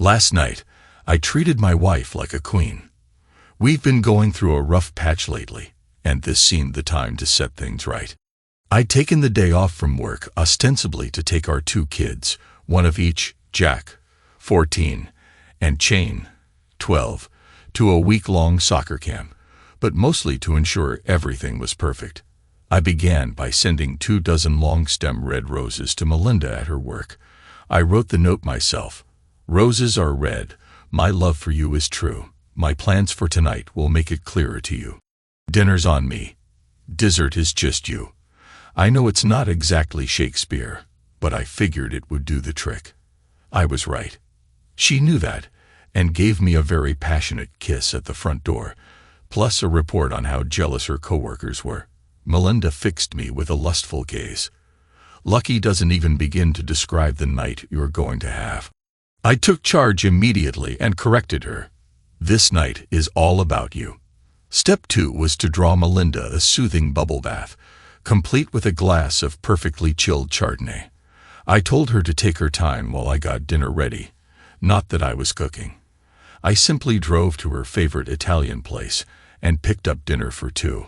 Last night, I treated my wife like a queen. We've been going through a rough patch lately, and this seemed the time to set things right. I'd taken the day off from work ostensibly to take our 2 kids, one of each, Jack, 14, and Chain, 12, to a week-long soccer camp, but mostly to ensure everything was perfect. I began by sending 24 long-stem red roses to Melinda at her work. I wrote the note myself. Roses are red. My love for you is true. My plans for tonight will make it clearer to you. Dinner's on me. Dessert is just you. I know it's not exactly Shakespeare, but I figured it would do the trick. I was right. She knew that, and gave me a very passionate kiss at the front door, plus a report on how jealous her coworkers were. Melinda fixed me with a lustful gaze. Lucky doesn't even begin to describe the night you're going to have. I took charge immediately and corrected her. This night is all about you. Step 2 was to draw Melinda a soothing bubble bath, complete with a glass of perfectly chilled Chardonnay. I told her to take her time while I got dinner ready, not that I was cooking. I simply drove to her favorite Italian place and picked up dinner for 2.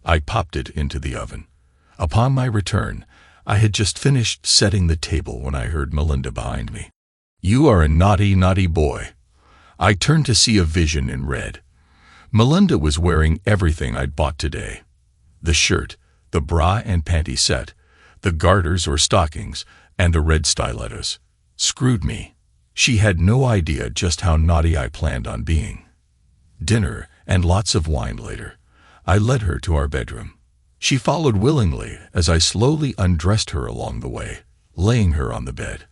I popped it into the oven. Upon my return, I had just finished setting the table when I heard Melinda behind me. You are a naughty, naughty boy. I turned to see a vision in red. Melinda was wearing everything I'd bought today. The shirt, the bra and panty set, the garters or stockings, and the red stilettos. Screwed me. She had no idea just how naughty I planned on being. Dinner and lots of wine later, I led her to our bedroom. She followed willingly as I slowly undressed her along the way, laying her on the bed.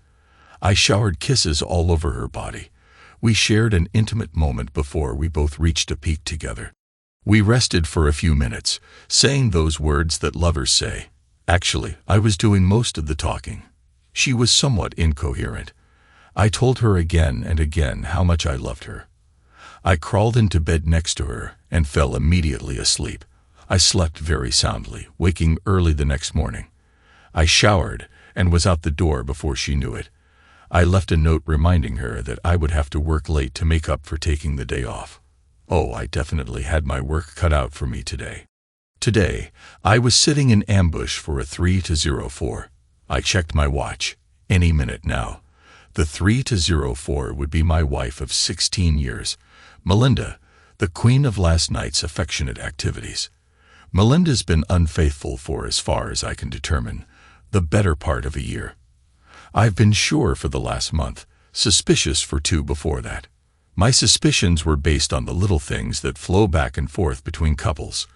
I showered kisses all over her body. We shared an intimate moment before we both reached a peak together. We rested for a few minutes, saying those words that lovers say. Actually, I was doing most of the talking. She was somewhat incoherent. I told her again and again how much I loved her. I crawled into bed next to her and fell immediately asleep. I slept very soundly, waking early the next morning. I showered and was out the door before she knew it. I left a note reminding her that I would have to work late to make up for taking the day off. Oh, I definitely had my work cut out for me today. Today, I was sitting in ambush for a 3-04. I checked my watch. Any minute now. The 3-04 would be my wife of 16 years, Melinda, the queen of last night's affectionate activities. Melinda's been unfaithful for, as far as I can determine, the better part of a year. I've been sure for the last month, suspicious for 2 before that. My suspicions were based on the little things that flow back and forth between couples,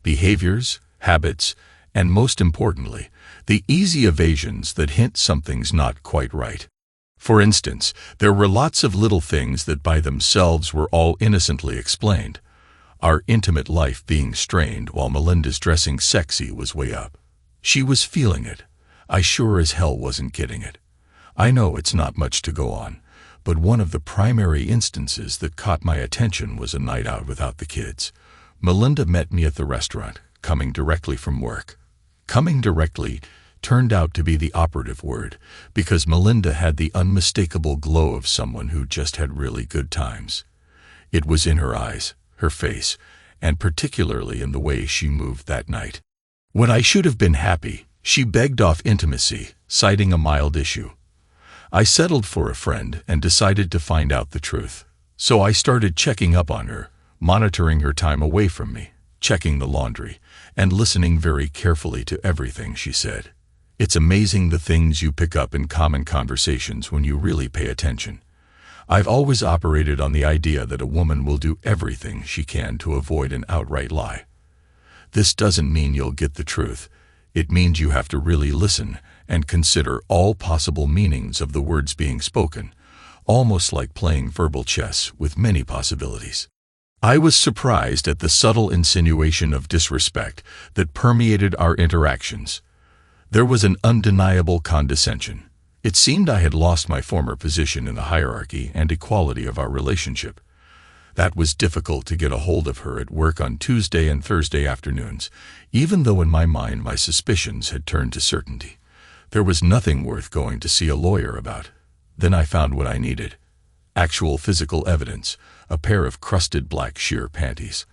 behaviors, habits, and most importantly, the easy evasions that hint something's not quite right. For instance, there were lots of little things that by themselves were all innocently explained. Our intimate life being strained while Melinda's dressing sexy was way up. She was feeling it. I sure as hell wasn't getting it. I know it's not much to go on, but one of the primary instances that caught my attention was a night out without the kids. Melinda met me at the restaurant, coming directly from work. Coming directly turned out to be the operative word, because Melinda had the unmistakable glow of someone who just had really good times. It was in her eyes, her face, and particularly in the way she moved that night. When I should have been happy, she begged off intimacy, citing a mild issue. I settled for a friend and decided to find out the truth. So I started checking up on her, monitoring her time away from me, checking the laundry, and listening very carefully to everything she said. It's amazing the things you pick up in common conversations when you really pay attention. I've always operated on the idea that a woman will do everything she can to avoid an outright lie. This doesn't mean you'll get the truth. It means you have to really listen and consider all possible meanings of the words being spoken, almost like playing verbal chess with many possibilities. I was surprised at the subtle insinuation of disrespect that permeated our interactions. There was an undeniable condescension. It seemed I had lost my former position in the hierarchy and equality of our relationship. That was difficult to get a hold of her at work on Tuesday and Thursday afternoons, even though in my mind my suspicions had turned to certainty. There was nothing worth going to see a lawyer about. Then I found what I needed. Actual physical evidence, a pair of crusted black sheer panties.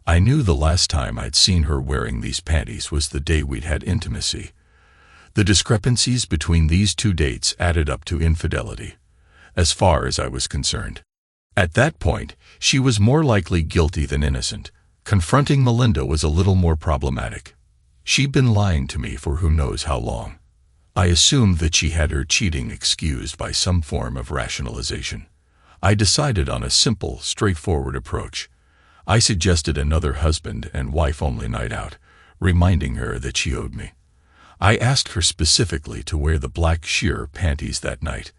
I knew the last time I'd seen her wearing these panties was the day we'd had intimacy. The discrepancies between these two dates added up to infidelity, as far as I was concerned. At that point, she was more likely guilty than innocent. Confronting Melinda was a little more problematic. She'd been lying to me for who knows how long. I assumed that she had her cheating excused by some form of rationalization. I decided on a simple, straightforward approach. I suggested another husband and wife-only night out, reminding her that she owed me. I asked her specifically to wear the black sheer panties that night.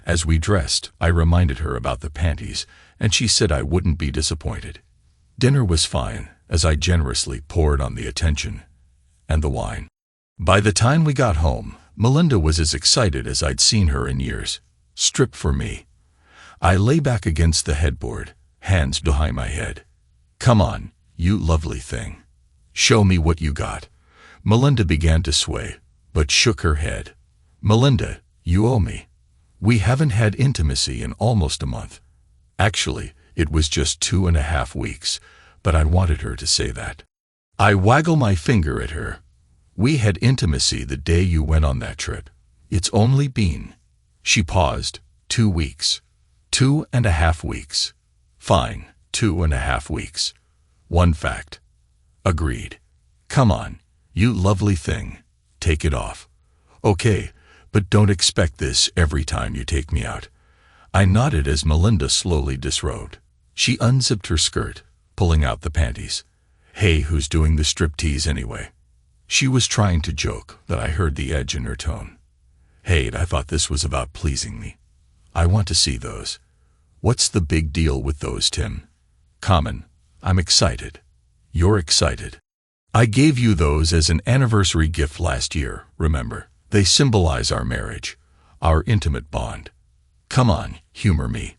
As we dressed, I reminded her about the panties, and she said I wouldn't be disappointed. Dinner was fine, as I generously poured on the attention and the wine. By the time we got home, Melinda was as excited as I'd seen her in years. Stripped for me. I lay back against the headboard, hands behind my head. "Come on, you lovely thing. Show me what you got." Melinda began to sway, but shook her head. "Melinda, you owe me. We haven't had intimacy in almost a month. Actually, it was just 2.5 weeks, but I wanted her to say that." I waggle my finger at her. "We had intimacy the day you went on that trip. It's only been—" She paused. 2 weeks. 2.5 weeks. Fine, 2.5 weeks. One fact. Agreed. "Come on, you lovely thing. Take it off." "Okay, but don't expect this every time you take me out." I nodded as Melinda slowly disrobed. She unzipped her skirt, pulling out the panties. "Hey, who's doing the striptease anyway?" She was trying to joke, but I heard the edge in her tone. "Hey, I thought this was about pleasing me. I want to see those." "What's the big deal with those, Tim?" "Common. I'm excited." "You're excited. I gave you those as an anniversary gift last year, remember? They symbolize our marriage, our intimate bond. Come on, humor me.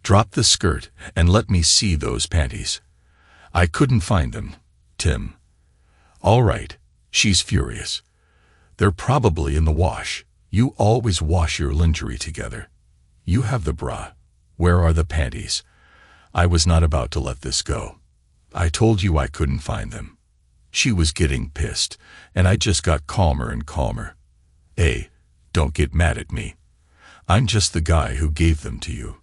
Drop the skirt and let me see those panties." "I couldn't find them, Tim." "All right." She's furious. "They're probably in the wash. You always wash your lingerie together. You have the bra. Where are the panties?" I was not about to let this go. "I told you I couldn't find them." She was getting pissed, and I just got calmer and calmer. "Hey, don't get mad at me. I'm just the guy who gave them to you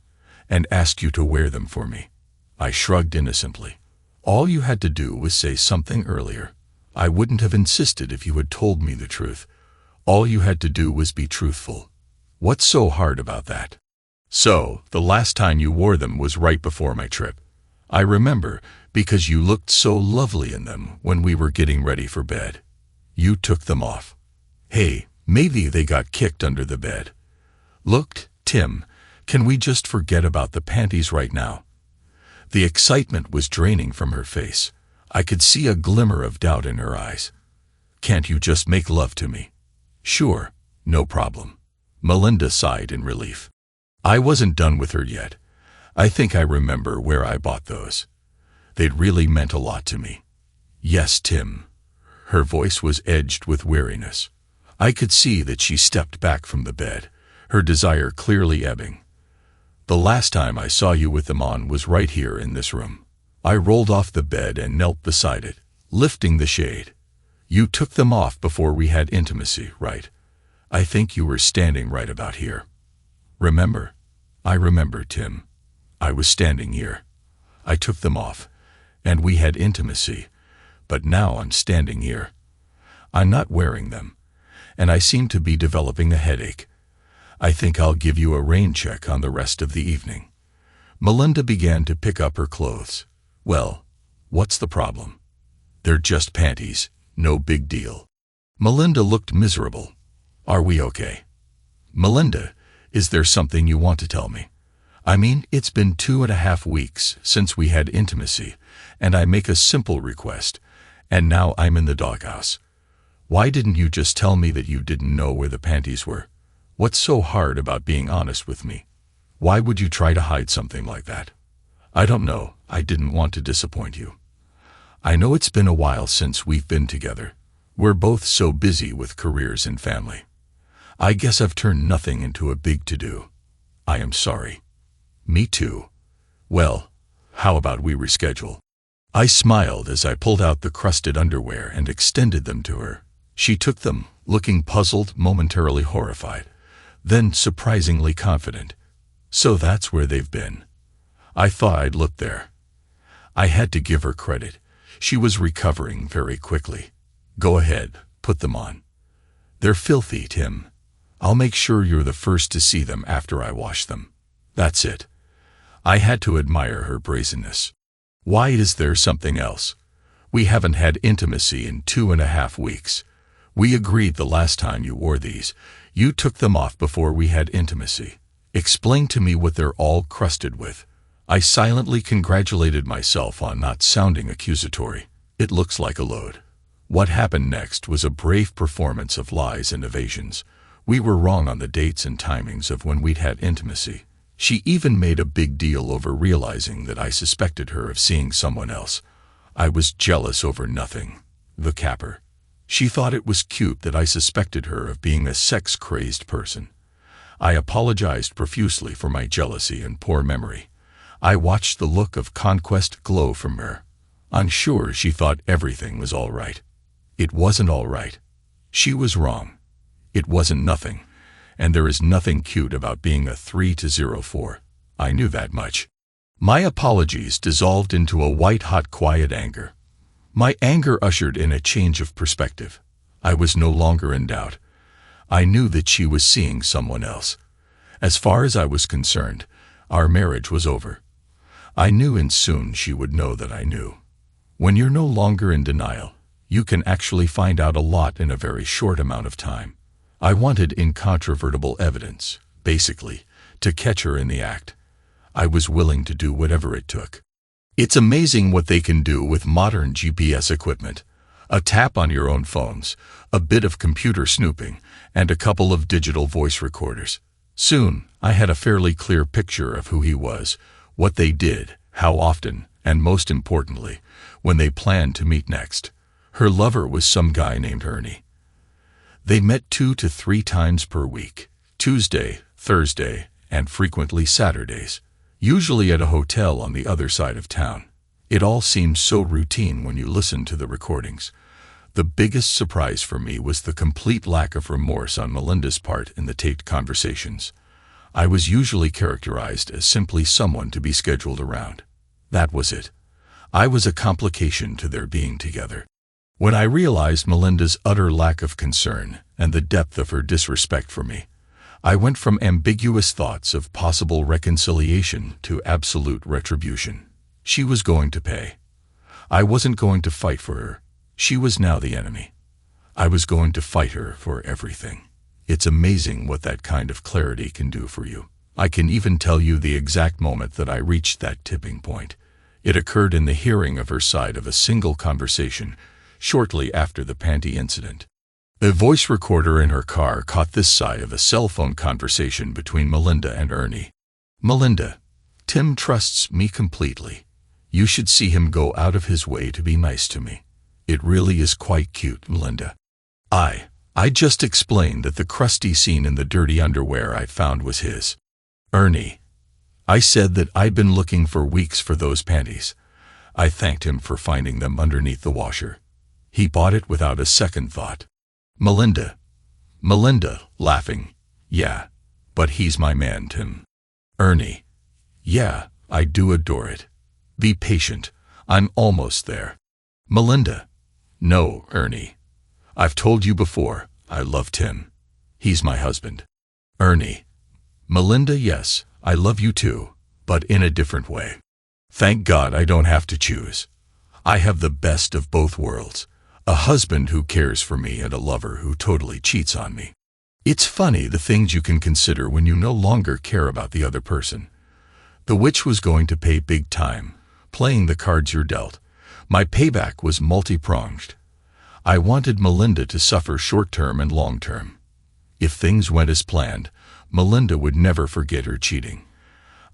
and asked you to wear them for me." I shrugged innocently. "All you had to do was say something earlier. I wouldn't have insisted if you had told me the truth. All you had to do was be truthful. What's so hard about that?" "So, the last time you wore them was right before my trip. I remember, because you looked so lovely in them when we were getting ready for bed. You took them off. Hey, maybe they got kicked under the bed. Look, Tim, can we just forget about the panties right now?" The excitement was draining from her face. I could see a glimmer of doubt in her eyes. "Can't you just make love to me?" "Sure, no problem." Melinda sighed in relief. I wasn't done with her yet. "I think I remember where I bought those. They'd really meant a lot to me." "Yes, Tim." Her voice was edged with weariness. I could see that she stepped back from the bed, her desire clearly ebbing. "The last time I saw you with them on was right here in this room." I rolled off the bed and knelt beside it, lifting the shade. "You took them off before we had intimacy, right? I think you were standing right about here." "Remember?" "I remember, Tim. I was standing here. I took them off, and we had intimacy, but now I'm standing here. I'm not wearing them, and I seem to be developing a headache. I think I'll give you a rain check on the rest of the evening." Melinda began to pick up her clothes. "Well, what's the problem? They're just panties, no big deal." Melinda looked miserable. "Are we okay?" "Melinda, is there something you want to tell me? I mean, it's been 2.5 weeks since we had intimacy, and I make a simple request, and now I'm in the doghouse. Why didn't you just tell me that you didn't know where the panties were? What's so hard about being honest with me? Why would you try to hide something like that?" "I don't know. I didn't want to disappoint you. I know it's been a while since we've been together. We're both so busy with careers and family. I guess I've turned nothing into a big to-do. I am sorry." Me too. Well, how about we reschedule? I smiled as I pulled out the crusted underwear and extended them to her. She took them, looking puzzled, momentarily horrified, then surprisingly confident. So that's where they've been. I thought I'd look there. I had to give her credit. She was recovering very quickly. Go ahead, put them on. They're filthy, Tim. I'll make sure you're the first to see them after I wash them. That's it. I had to admire her brazenness. Why is there something else? We haven't had intimacy in 2.5 weeks. We agreed the last time you wore these. You took them off before we had intimacy. Explain to me what they're all crusted with. I silently congratulated myself on not sounding accusatory. It looks like a load. What happened next was a brave performance of lies and evasions. We were wrong on the dates and timings of when we'd had intimacy. She even made a big deal over realizing that I suspected her of seeing someone else. I was jealous over nothing. The capper. She thought it was cute that I suspected her of being a sex-crazed person. I apologized profusely for my jealousy and poor memory. I watched the look of conquest glow from her. I'm sure she thought everything was all right. It wasn't all right. She was wrong. It wasn't nothing. And there is nothing cute about being a 3-0-4. I knew that much. My apologies dissolved into a white-hot quiet anger. My anger ushered in a change of perspective. I was no longer in doubt. I knew that she was seeing someone else. As far as I was concerned, our marriage was over. I knew, and soon she would know that I knew. When you're no longer in denial, you can actually find out a lot in a very short amount of time. I wanted incontrovertible evidence, basically, to catch her in the act. I was willing to do whatever it took. It's amazing what they can do with modern GPS equipment. A tap on your own phones, a bit of computer snooping, and a couple of digital voice recorders. Soon, I had a fairly clear picture of who he was, what they did, how often, and most importantly, when they planned to meet next. Her lover was some guy named Ernie. They met 2 to 3 times per week, Tuesday, Thursday, and frequently Saturdays, usually at a hotel on the other side of town. It all seemed so routine when you listened to the recordings. The biggest surprise for me was the complete lack of remorse on Melinda's part in the taped conversations. I was usually characterized as simply someone to be scheduled around. That was it. I was a complication to their being together. When I realized Melinda's utter lack of concern and the depth of her disrespect for me, I went from ambiguous thoughts of possible reconciliation to absolute retribution. She was going to pay. I wasn't going to fight for her. She was now the enemy. I was going to fight her for everything. It's amazing what that kind of clarity can do for you. I can even tell you the exact moment that I reached that tipping point. It occurred in the hearing of her side of a single conversation, shortly after the panty incident. A voice recorder in her car caught this side of a cell phone conversation between Melinda and Ernie. Melinda, Tim trusts me completely. You should see him go out of his way to be nice to me. It really is quite cute, Melinda. I just explained that the crusty scene in the dirty underwear I found was his. Ernie. I said that I'd been looking for weeks for those panties. I thanked him for finding them underneath the washer. He bought it without a second thought. Melinda, laughing. Yeah, but he's my man, Tim. Ernie. Yeah, I do adore it. Be patient. I'm almost there. Melinda. No, Ernie. I've told you before, I love Tim. He's my husband. Ernie. Melinda, yes, I love you too, but in a different way. Thank God I don't have to choose. I have the best of both worlds. A husband who cares for me and a lover who totally cheats on me. It's funny the things you can consider when you no longer care about the other person. The witch was going to pay big time, playing the cards you're dealt. My payback was multi-pronged. I wanted Melinda to suffer short-term and long-term. If things went as planned, Melinda would never forget her cheating.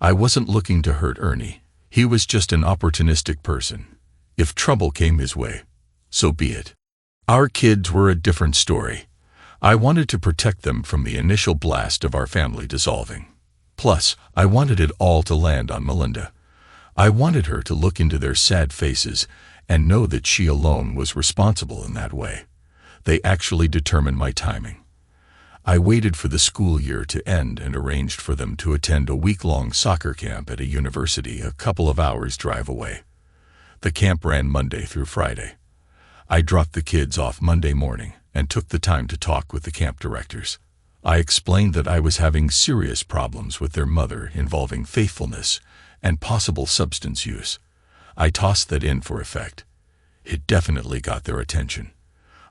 I wasn't looking to hurt Ernie. He was just an opportunistic person. If trouble came his way, so be it. Our kids were a different story. I wanted to protect them from the initial blast of our family dissolving. Plus, I wanted it all to land on Melinda. I wanted her to look into their sad faces and know that she alone was responsible in that way. They actually determined my timing. I waited for the school year to end and arranged for them to attend a week-long soccer camp at a university a couple of hours' drive away. The camp ran Monday through Friday. I dropped the kids off Monday morning and took the time to talk with the camp directors. I explained that I was having serious problems with their mother involving faithfulness and possible substance use. I tossed that in for effect. It definitely got their attention.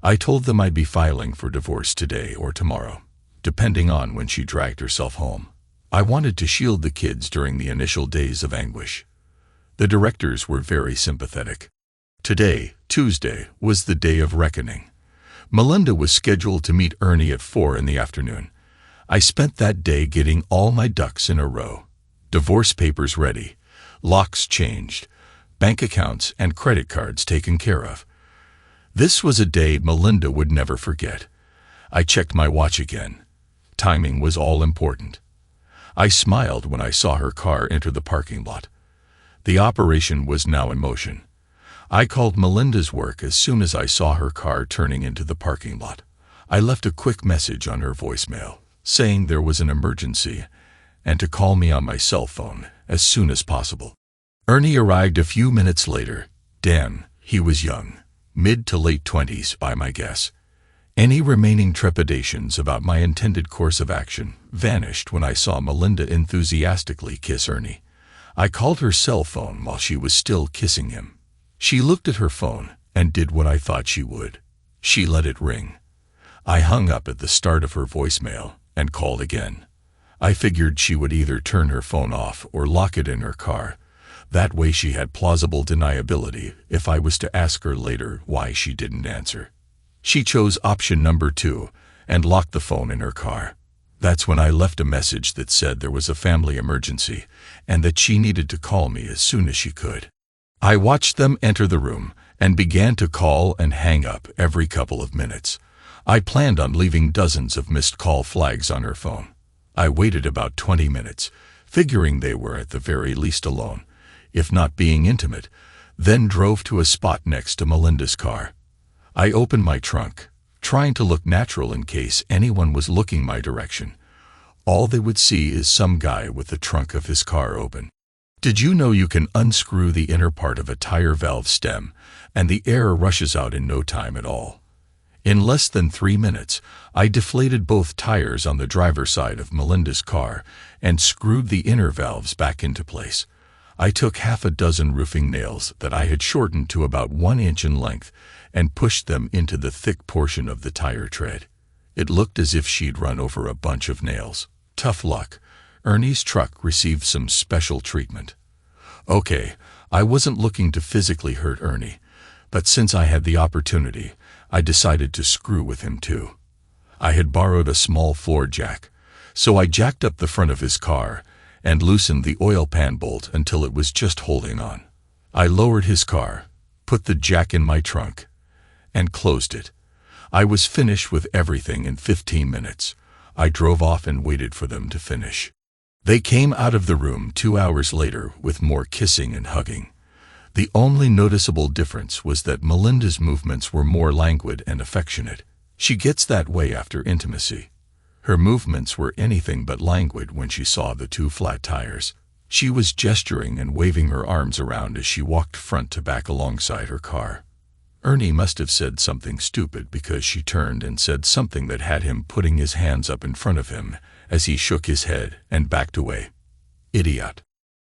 I told them I'd be filing for divorce today or tomorrow, depending on when she dragged herself home. I wanted to shield the kids during the initial days of anguish. The directors were very sympathetic. Today, Tuesday, was the day of reckoning. Melinda was scheduled to meet Ernie at 4 in the afternoon. I spent that day getting all my ducks in a row. Divorce papers ready, locks changed, bank accounts and credit cards taken care of. This was a day Melinda would never forget. I checked my watch again. Timing was all important. I smiled when I saw her car enter the parking lot. The operation was now in motion. I called Melinda's work as soon as I saw her car turning into the parking lot. I left a quick message on her voicemail, saying there was an emergency and to call me on my cell phone as soon as possible. Ernie arrived a few minutes later. Damn, he was young, mid to late 20s by my guess. Any remaining trepidations about my intended course of action vanished when I saw Melinda enthusiastically kiss Ernie. I called her cell phone while she was still kissing him. She looked at her phone and did what I thought she would. She let it ring. I hung up at the start of her voicemail and called again. I figured she would either turn her phone off or lock it in her car. That way she had plausible deniability if I was to ask her later why she didn't answer. She chose option number 2 and locked the phone in her car. That's when I left a message that said there was a family emergency and that she needed to call me as soon as she could. I watched them enter the room and began to call and hang up every couple of minutes. I planned on leaving dozens of missed call flags on her phone. I waited about 20 minutes, figuring they were at the very least alone, if not being intimate, then drove to a spot next to Melinda's car. I opened my trunk, trying to look natural in case anyone was looking my direction. All they would see is some guy with the trunk of his car open. Did you know you can unscrew the inner part of a tire valve stem and the air rushes out in no time at all? In less than 3 minutes, I deflated both tires on the driver's side of Melinda's car and screwed the inner valves back into place. I took half a dozen roofing nails that I had shortened to about 1 inch in length and pushed them into the thick portion of the tire tread. It looked as if she'd run over a bunch of nails. Tough luck. Ernie's truck received some special treatment. Okay, I wasn't looking to physically hurt Ernie, but since I had the opportunity, I decided to screw with him too. I had borrowed a small floor jack, so I jacked up the front of his car and loosened the oil pan bolt until it was just holding on. I lowered his car, put the jack in my trunk, and closed it. I was finished with everything in 15 minutes. I drove off and waited for them to finish. They came out of the room 2 hours later with more kissing and hugging. The only noticeable difference was that Melinda's movements were more languid and affectionate. She gets that way after intimacy. Her movements were anything but languid when she saw the 2 flat tires. She was gesturing and waving her arms around as she walked front to back alongside her car. Ernie must have said something stupid because she turned and said something that had him putting his hands up in front of him as he shook his head and backed away. Idiot.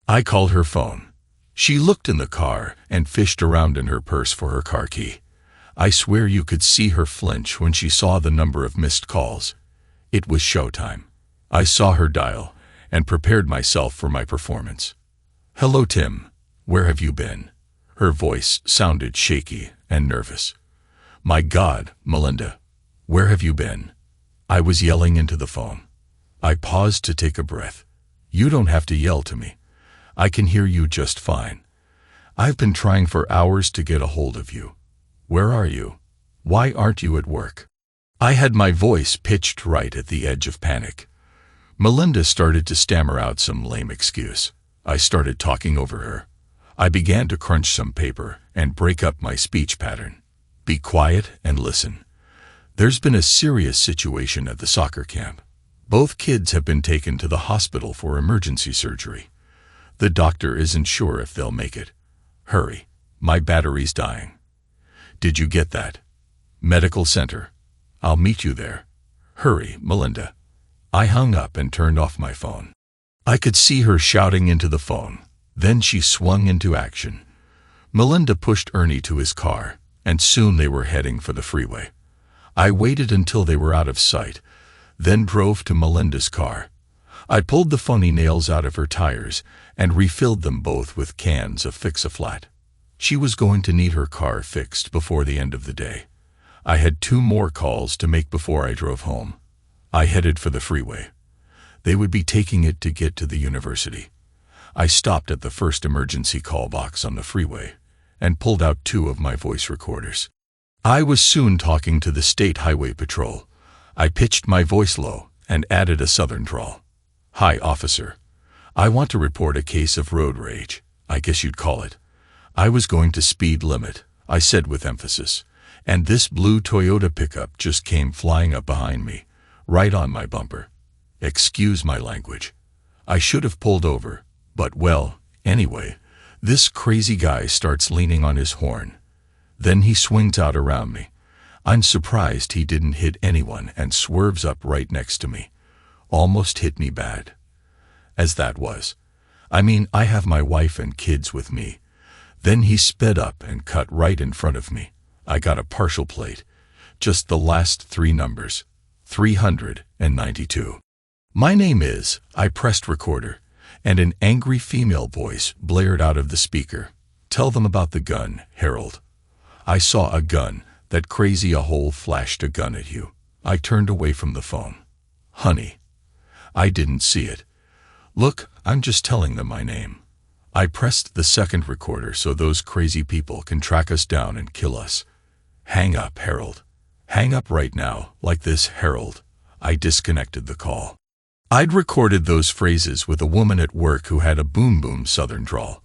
I called her phone. She looked in the car and fished around in her purse for her car key. I swear you could see her flinch when she saw the number of missed calls. It was showtime. I saw her dial and prepared myself for my performance. Hello, Tim. Where have you been? Her voice sounded shaky and nervous. My God, Melinda, where have you been? I was yelling into the phone. I paused to take a breath. You don't have to yell to me. I can hear you just fine. I've been trying for hours to get a hold of you. Where are you? Why aren't you at work? I had my voice pitched right at the edge of panic. Melinda started to stammer out some lame excuse. I started talking over her. I began to crunch some paper and break up my speech pattern. Be quiet and listen. There's been a serious situation at the soccer camp. Both kids have been taken to the hospital for emergency surgery. The doctor isn't sure if they'll make it. Hurry, my battery's dying. Did you get that? Medical center. I'll meet you there. Hurry, Melinda. I hung up and turned off my phone. I could see her shouting into the phone. Then she swung into action. Melinda pushed Ernie to his car, and soon they were heading for the freeway. I waited until they were out of sight, then drove to Melinda's car. I pulled the phony nails out of her tires and refilled them both with cans of Fix-A-Flat. She was going to need her car fixed before the end of the day. I had 2 more calls to make before I drove home. I headed for the freeway. They would be taking it to get to the university. I stopped at the first emergency call box on the freeway and pulled out 2 of my voice recorders. I was soon talking to the State Highway Patrol. I pitched my voice low and added a southern drawl. Hi, officer. I want to report a case of road rage, I guess you'd call it. I was going to speed limit, I said with emphasis, and this blue Toyota pickup just came flying up behind me, right on my bumper. Excuse my language. I should have pulled over, but well, anyway, this crazy guy starts leaning on his horn. Then he swings out around me. I'm surprised he didn't hit anyone and swerves up right next to me. Almost hit me bad. As that was. I mean, I have my wife and kids with me. Then he sped up and cut right in front of me. I got a partial plate. Just the last 3 numbers. 392. My name is, I pressed recorder, and an angry female voice blared out of the speaker. Tell them about the gun, Harold. I saw a gun. That crazy a hole flashed a gun at you. I turned away from the phone. Honey. I didn't see it. Look, I'm just telling them my name. I pressed the second recorder so those crazy people can track us down and kill us. Hang up, Harold. Hang up right now, like this, Harold. I disconnected the call. I'd recorded those phrases with a woman at work who had a boom southern drawl.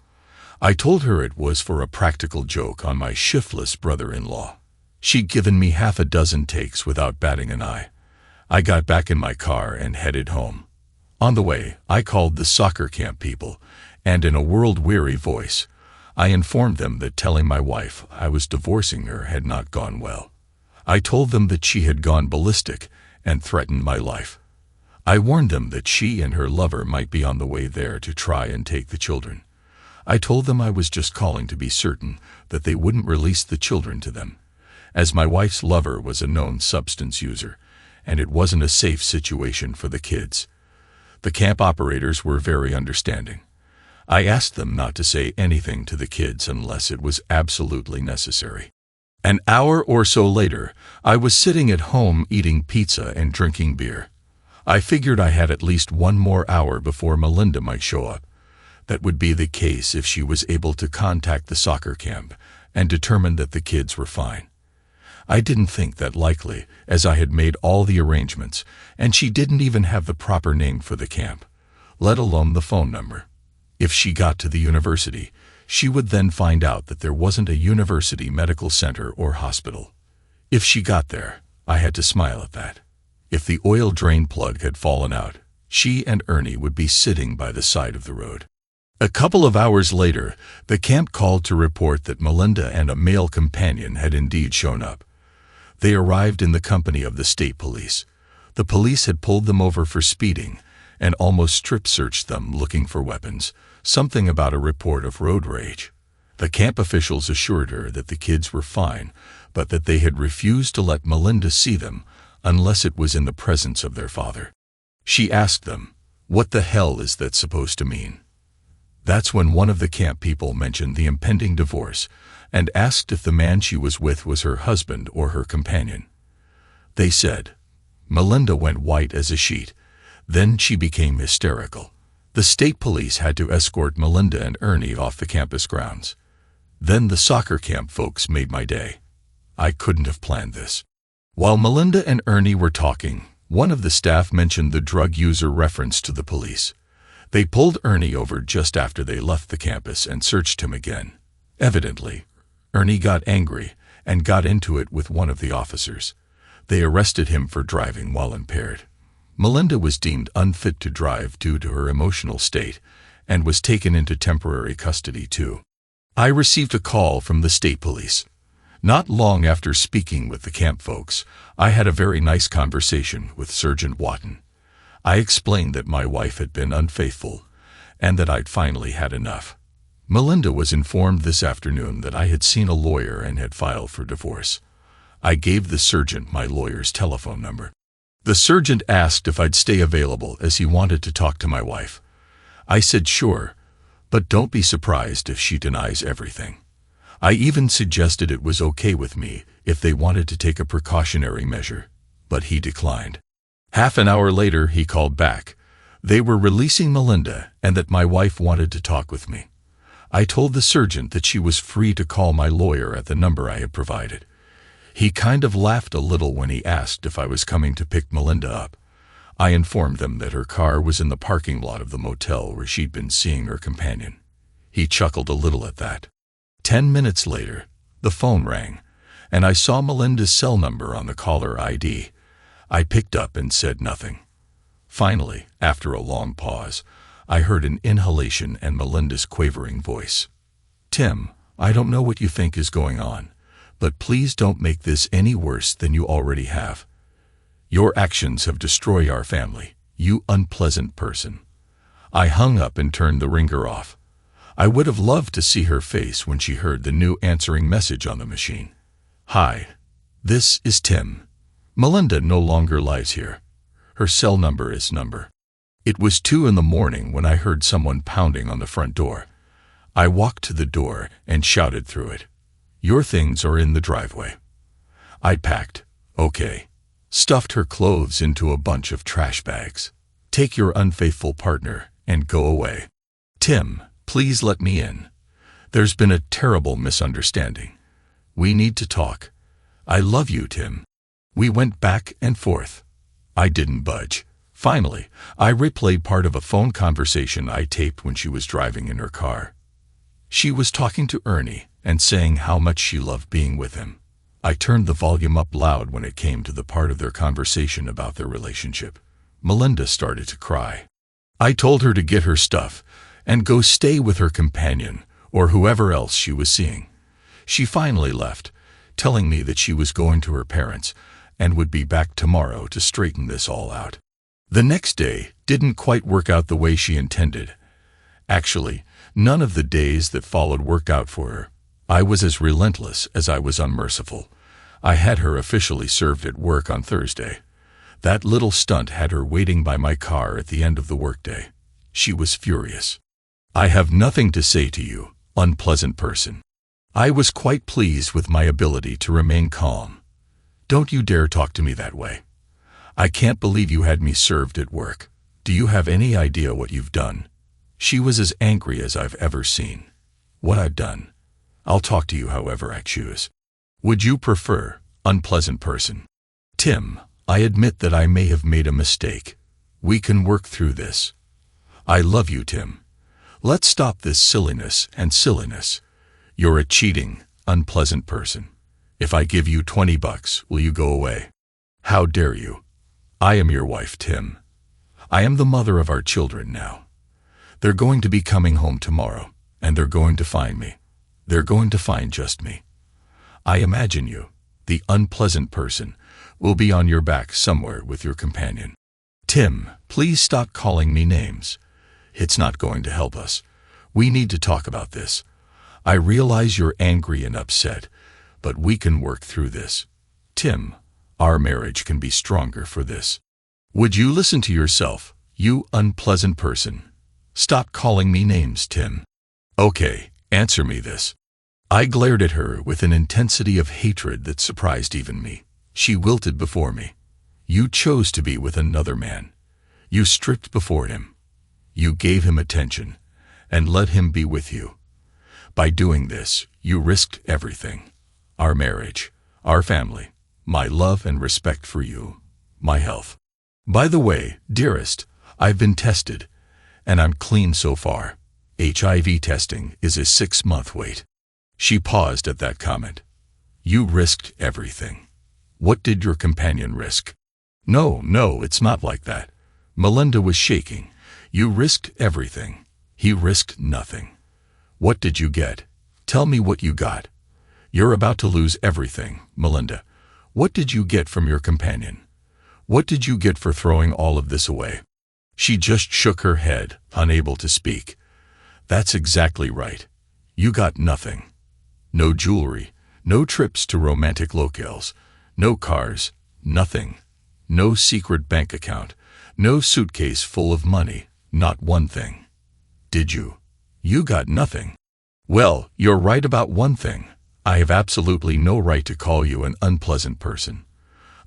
I told her it was for a practical joke on my shiftless brother-in-law. She'd given me half a dozen takes without batting an eye. I got back in my car and headed home. On the way, I called the soccer camp people, and in a world-weary voice, I informed them that telling my wife I was divorcing her had not gone well. I told them that she had gone ballistic and threatened my life. I warned them that she and her lover might be on the way there to try and take the children. I told them I was just calling to be certain that they wouldn't release the children to them, as my wife's lover was a known substance user, and it wasn't a safe situation for the kids. The camp operators were very understanding. I asked them not to say anything to the kids unless it was absolutely necessary. An hour or so later, I was sitting at home eating pizza and drinking beer. I figured I had at least 1 more hour before Melinda might show up. That would be the case if she was able to contact the soccer camp and determine that the kids were fine. I didn't think that likely, as I had made all the arrangements, and she didn't even have the proper name for the camp, let alone the phone number. If she got to the university, she would then find out that there wasn't a university medical center or hospital. If she got there, I had to smile at that. If the oil drain plug had fallen out, she and Ernie would be sitting by the side of the road. A couple of hours later, the camp called to report that Melinda and a male companion had indeed shown up. They arrived in the company of the state police. The police had pulled them over for speeding and almost strip-searched them looking for weapons, something about a report of road rage. The camp officials assured her that the kids were fine, but that they had refused to let Melinda see them unless it was in the presence of their father. She asked them, "What the hell is that supposed to mean?" That's when one of the camp people mentioned the impending divorce and asked if the man she was with was her husband or her companion. They said. Melinda went white as a sheet. Then she became hysterical. The state police had to escort Melinda and Ernie off the campus grounds. Then the soccer camp folks made my day. I couldn't have planned this. While Melinda and Ernie were talking, One of the staff mentioned the drug user reference to the police. They pulled Ernie over just after they left the campus and searched him again. Evidently, Ernie got angry and got into it with one of the officers. They arrested him for driving while impaired. Melinda was deemed unfit to drive due to her emotional state and was taken into temporary custody too. I received a call from the state police. Not long after speaking with the camp folks, I had a very nice conversation with Sergeant Watton. I explained that my wife had been unfaithful and that I'd finally had enough. Melinda was informed this afternoon that I had seen a lawyer and had filed for divorce. I gave the sergeant my lawyer's telephone number. The sergeant asked if I'd stay available as he wanted to talk to my wife. I said sure, but don't be surprised if she denies everything. I even suggested it was okay with me if they wanted to take a precautionary measure, but he declined. Half an hour later, he called back. They were releasing Melinda and that my wife wanted to talk with me. I told the sergeant that she was free to call my lawyer at the number I had provided. He kind of laughed a little when he asked if I was coming to pick Melinda up. I informed them that her car was in the parking lot of the motel where she'd been seeing her companion. He chuckled a little at that. 10 minutes later, the phone rang, and I saw Melinda's cell number on the caller ID. I picked up and said nothing. Finally, after a long pause, I heard an inhalation and Melinda's quavering voice. "Tim, I don't know what you think is going on, but please don't make this any worse than you already have. Your actions have destroyed our family, you unpleasant person." I hung up and turned the ringer off. I would have loved to see her face when she heard the new answering message on the machine. "Hi, this is Tim. Melinda no longer lies here. Her cell number is number." It was 2 in the morning when I heard someone pounding on the front door. I walked to the door and shouted through it, "Your things are in the driveway." I packed, okay, stuffed her clothes into a bunch of trash bags. "Take your unfaithful partner and go away. Tim, please let me in. There's been a terrible misunderstanding. We need to talk. I love you, Tim." We went back and forth. I didn't budge. Finally, I replayed part of a phone conversation I taped when she was driving in her car. She was talking to Ernie and saying how much she loved being with him. I turned the volume up loud when it came to the part of their conversation about their relationship. Melinda started to cry. I told her to get her stuff and go stay with her companion or whoever else she was seeing. She finally left, telling me that she was going to her parents and would be back tomorrow to straighten this all out. The next day didn't quite work out the way she intended. Actually, none of the days that followed worked out for her. I was as relentless as I was unmerciful. I had her officially served at work on Thursday. That little stunt had her waiting by my car at the end of the workday. She was furious. "I have nothing to say to you, unpleasant person." I was quite pleased with my ability to remain calm. "Don't you dare talk to me that way. I can't believe you had me served at work. Do you have any idea what you've done?" She was as angry as I've ever seen. "What I've done? I'll talk to you however I choose. Would you prefer, unpleasant person?" "Tim, I admit that I may have made a mistake. We can work through this. I love you, Tim. Let's stop this silliness and silliness. You're a cheating, unpleasant person. If I give you $20, will you go away?" "How dare you? I am your wife, Tim. I am the mother of our children now. They're going to be coming home tomorrow, and they're going to find me. They're going to find just me. I imagine you, the unpleasant person, will be on your back somewhere with your companion. Tim, please stop calling me names. It's not going to help us. We need to talk about this. I realize you're angry and upset, but we can work through this. Tim, our marriage can be stronger for this. Would you listen to yourself, you unpleasant person? Stop calling me names, Tim. Okay, answer me this." I glared at her with an intensity of hatred that surprised even me. She wilted before me. "You chose to be with another man. You stripped before him. You gave him attention and let him be with you. By doing this, you risked everything. Our marriage, our family, my love and respect for you, my health. By the way, dearest, I've been tested, and I'm clean so far. HIV testing is a 6-month wait. She paused at that comment. You risked everything. What did your companion risk? No, it's not like that. Melinda was shaking. You risked everything. He risked nothing. What did you get? Tell me what you got. You're about to lose everything, Melinda. What did you get from your companion? What did you get for throwing all of this away? She just shook her head, unable to speak. That's exactly right. You got nothing. No jewelry, no trips to romantic locales, no cars, nothing. No secret bank account, no suitcase full of money, not one thing. Did you? You got nothing. Well, you're right about one thing. I have absolutely no right to call you an unpleasant person.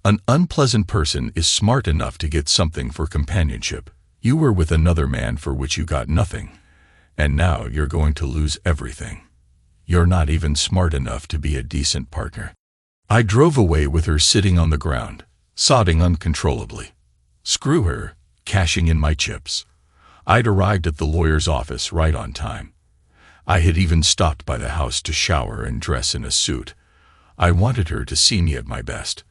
An unpleasant person is smart enough to get something for companionship. You were with another man for which you got nothing, and now you're going to lose everything. You're not even smart enough to be a decent partner. I drove away with her sitting on the ground, sobbing uncontrollably. Screw her, cashing in my chips. I'd arrived at the lawyer's office right on time. I had even stopped by the house to shower and dress in a suit. I wanted her to see me at my best.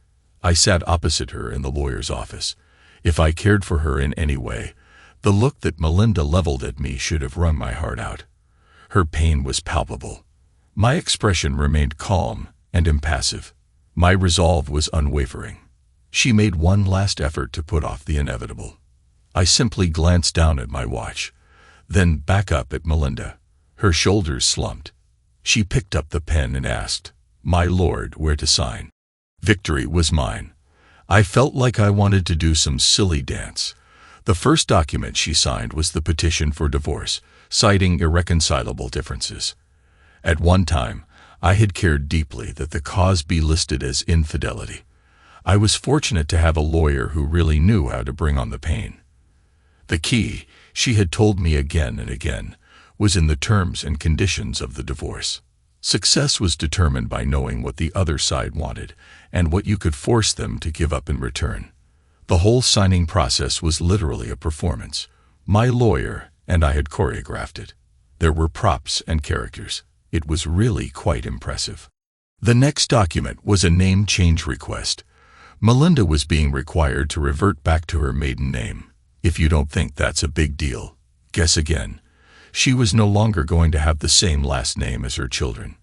I sat opposite her in the lawyer's office. If I cared for her in any way, the look that Melinda leveled at me should have wrung my heart out. Her pain was palpable. My expression remained calm and impassive. My resolve was unwavering. She made one last effort to put off the inevitable. I simply glanced down at my watch, then back up at Melinda. Her shoulders slumped. She picked up the pen and asked, "My lord, where to sign?" Victory was mine. I felt like I wanted to do some silly dance. The first document she signed was the petition for divorce, citing irreconcilable differences. At one time, I had cared deeply that the cause be listed as infidelity. I was fortunate to have a lawyer who really knew how to bring on the pain. The key, she had told me again and again, was in the terms and conditions of the divorce. Success was determined by knowing what the other side wanted and what you could force them to give up in return. The whole signing process was literally a performance. My lawyer and I had choreographed it. There were props and characters. It was really quite impressive. The next document was a name change request. Melinda was being required to revert back to her maiden name. If you don't think that's a big deal, guess again. She was no longer going to have the same last name as her children.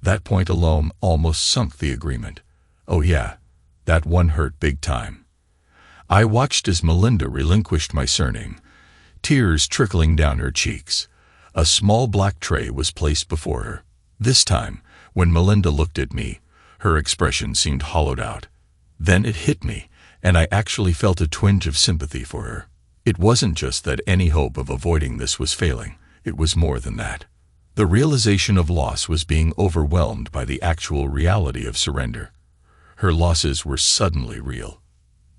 That point alone almost sunk the agreement. Oh yeah, that one hurt big time. I watched as Melinda relinquished my surname, tears trickling down her cheeks. A small black tray was placed before her. This time, when Melinda looked at me, her expression seemed hollowed out. Then it hit me, and I actually felt a twinge of sympathy for her. It wasn't just that any hope of avoiding this was failing, it was more than that. The realization of loss was being overwhelmed by the actual reality of surrender. Her losses were suddenly real.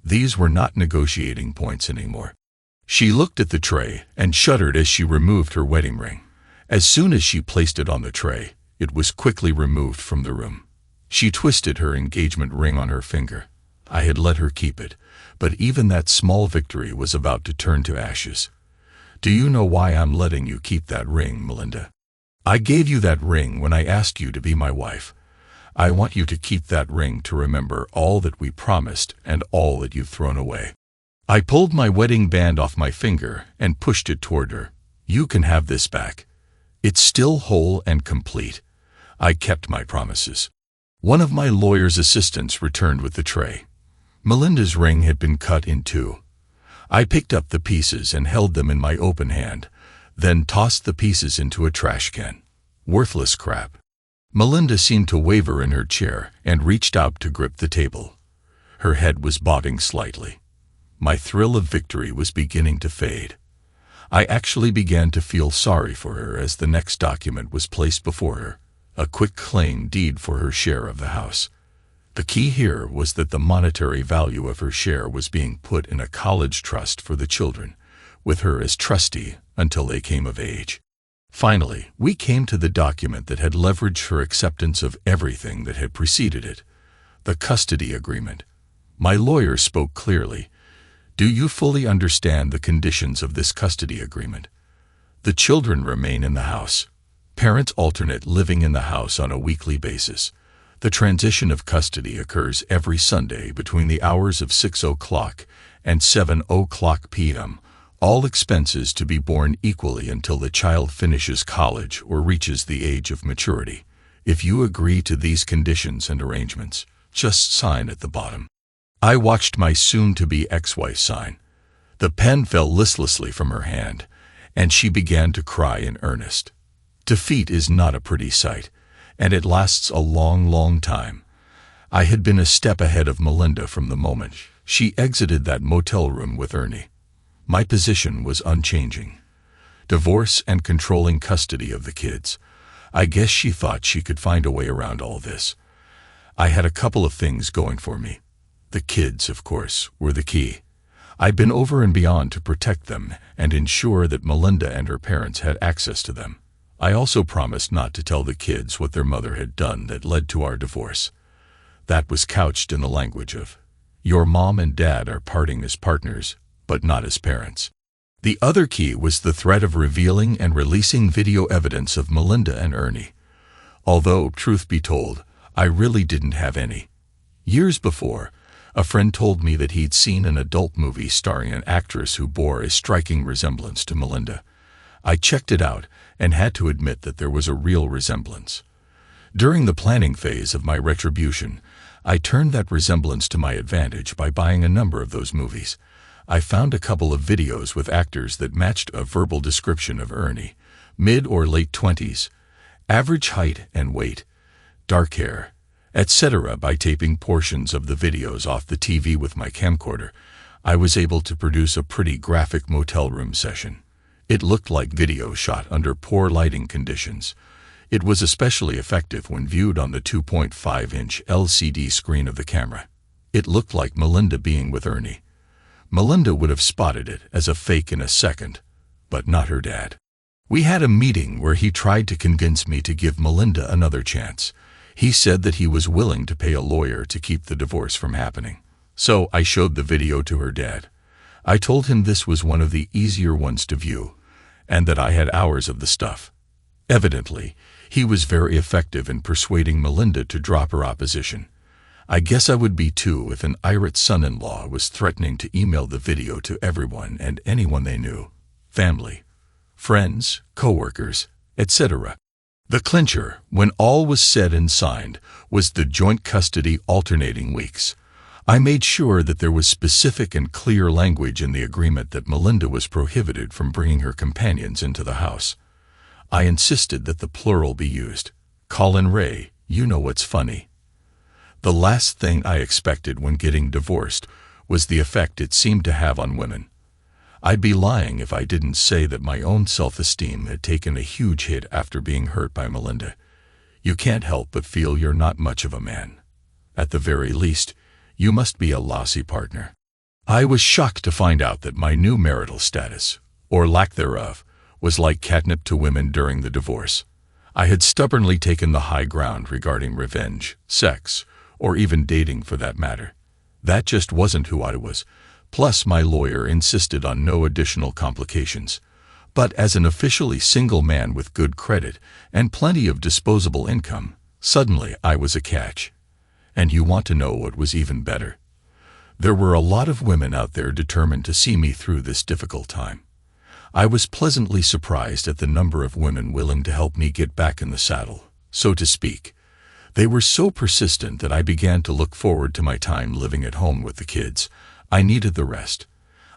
These were not negotiating points anymore. She looked at the tray and shuddered as she removed her wedding ring. As soon as she placed it on the tray, it was quickly removed from the room. She twisted her engagement ring on her finger. I had let her keep it, but even that small victory was about to turn to ashes. Do you know why I'm letting you keep that ring, Melinda? I gave you that ring when I asked you to be my wife. I want you to keep that ring to remember all that we promised and all that you've thrown away. I pulled my wedding band off my finger and pushed it toward her. You can have this back. It's still whole and complete. I kept my promises. One of my lawyer's assistants returned with the tray. Melinda's ring had been cut in two. I picked up the pieces and held them in my open hand, then tossed the pieces into a trash can. Worthless crap. Melinda seemed to waver in her chair and reached out to grip the table. Her head was bobbing slightly. My thrill of victory was beginning to fade. I actually began to feel sorry for her as the next document was placed before her, a quitclaim deed for her share of the house. The key here was that the monetary value of her share was being put in a college trust for the children, with her as trustee until they came of age. Finally, we came to the document that had leveraged her acceptance of everything that had preceded it, the custody agreement. My lawyer spoke clearly. Do you fully understand the conditions of this custody agreement? The children remain in the house. Parents alternate living in the house on a weekly basis. The transition of custody occurs every Sunday between the hours of 6 o'clock and 7 o'clock p.m., all expenses to be borne equally until the child finishes college or reaches the age of maturity. If you agree to these conditions and arrangements, just sign at the bottom. I watched my soon-to-be ex-wife sign. The pen fell listlessly from her hand, and she began to cry in earnest. Defeat is not a pretty sight, and it lasts a long, long time. I had been a step ahead of Melinda from the moment she exited that motel room with Ernie. My position was unchanging. Divorce and controlling custody of the kids. I guess she thought she could find a way around all this. I had a couple of things going for me. The kids, of course, were the key. I'd been over and beyond to protect them and ensure that Melinda and her parents had access to them. I also promised not to tell the kids what their mother had done that led to our divorce. That was couched in the language of, "Your mom and dad are parting as partners, but not as parents." The other key was the threat of revealing and releasing video evidence of Melinda and Ernie. Although, truth be told, I really didn't have any. Years before, a friend told me that he'd seen an adult movie starring an actress who bore a striking resemblance to Melinda. I checked it out and had to admit that there was a real resemblance. During the planning phase of my retribution, I turned that resemblance to my advantage by buying a number of those movies. I found a couple of videos with actors that matched a verbal description of Ernie, mid or late 20s, average height and weight, dark hair, etc. By taping portions of the videos off the TV with my camcorder, I was able to produce a pretty graphic motel room session. It looked like video shot under poor lighting conditions. It was especially effective when viewed on the 2.5-inch LCD screen of the camera. It looked like Melinda being with Ernie. Melinda would have spotted it as a fake in a second, but not her dad. We had a meeting where he tried to convince me to give Melinda another chance. He said that he was willing to pay a lawyer to keep the divorce from happening. So I showed the video to her dad. I told him this was one of the easier ones to view, and that I had hours of the stuff. Evidently, he was very effective in persuading Melinda to drop her opposition. I guess I would be too if an irate son-in-law was threatening to email the video to everyone and anyone they knew, family, friends, co-workers, etc. The clincher, when all was said and signed, was the joint custody alternating weeks. I made sure that there was specific and clear language in the agreement that Melinda was prohibited from bringing her companions into the house. I insisted that the plural be used. Colin Ray, you know what's funny. The last thing I expected when getting divorced was the effect it seemed to have on women. I'd be lying if I didn't say that my own self-esteem had taken a huge hit after being hurt by Melinda. You can't help but feel you're not much of a man. At the very least, you must be a lousy partner. I was shocked to find out that my new marital status, or lack thereof, was like catnip to women during the divorce. I had stubbornly taken the high ground regarding revenge, sex, or even dating for that matter. That just wasn't who I was. Plus, my lawyer insisted on no additional complications. But as an officially single man with good credit and plenty of disposable income, suddenly I was a catch. And you want to know what was even better? There were a lot of women out there determined to see me through this difficult time. I was pleasantly surprised at the number of women willing to help me get back in the saddle, so to speak. They were so persistent that I began to look forward to my time living at home with the kids. I needed the rest.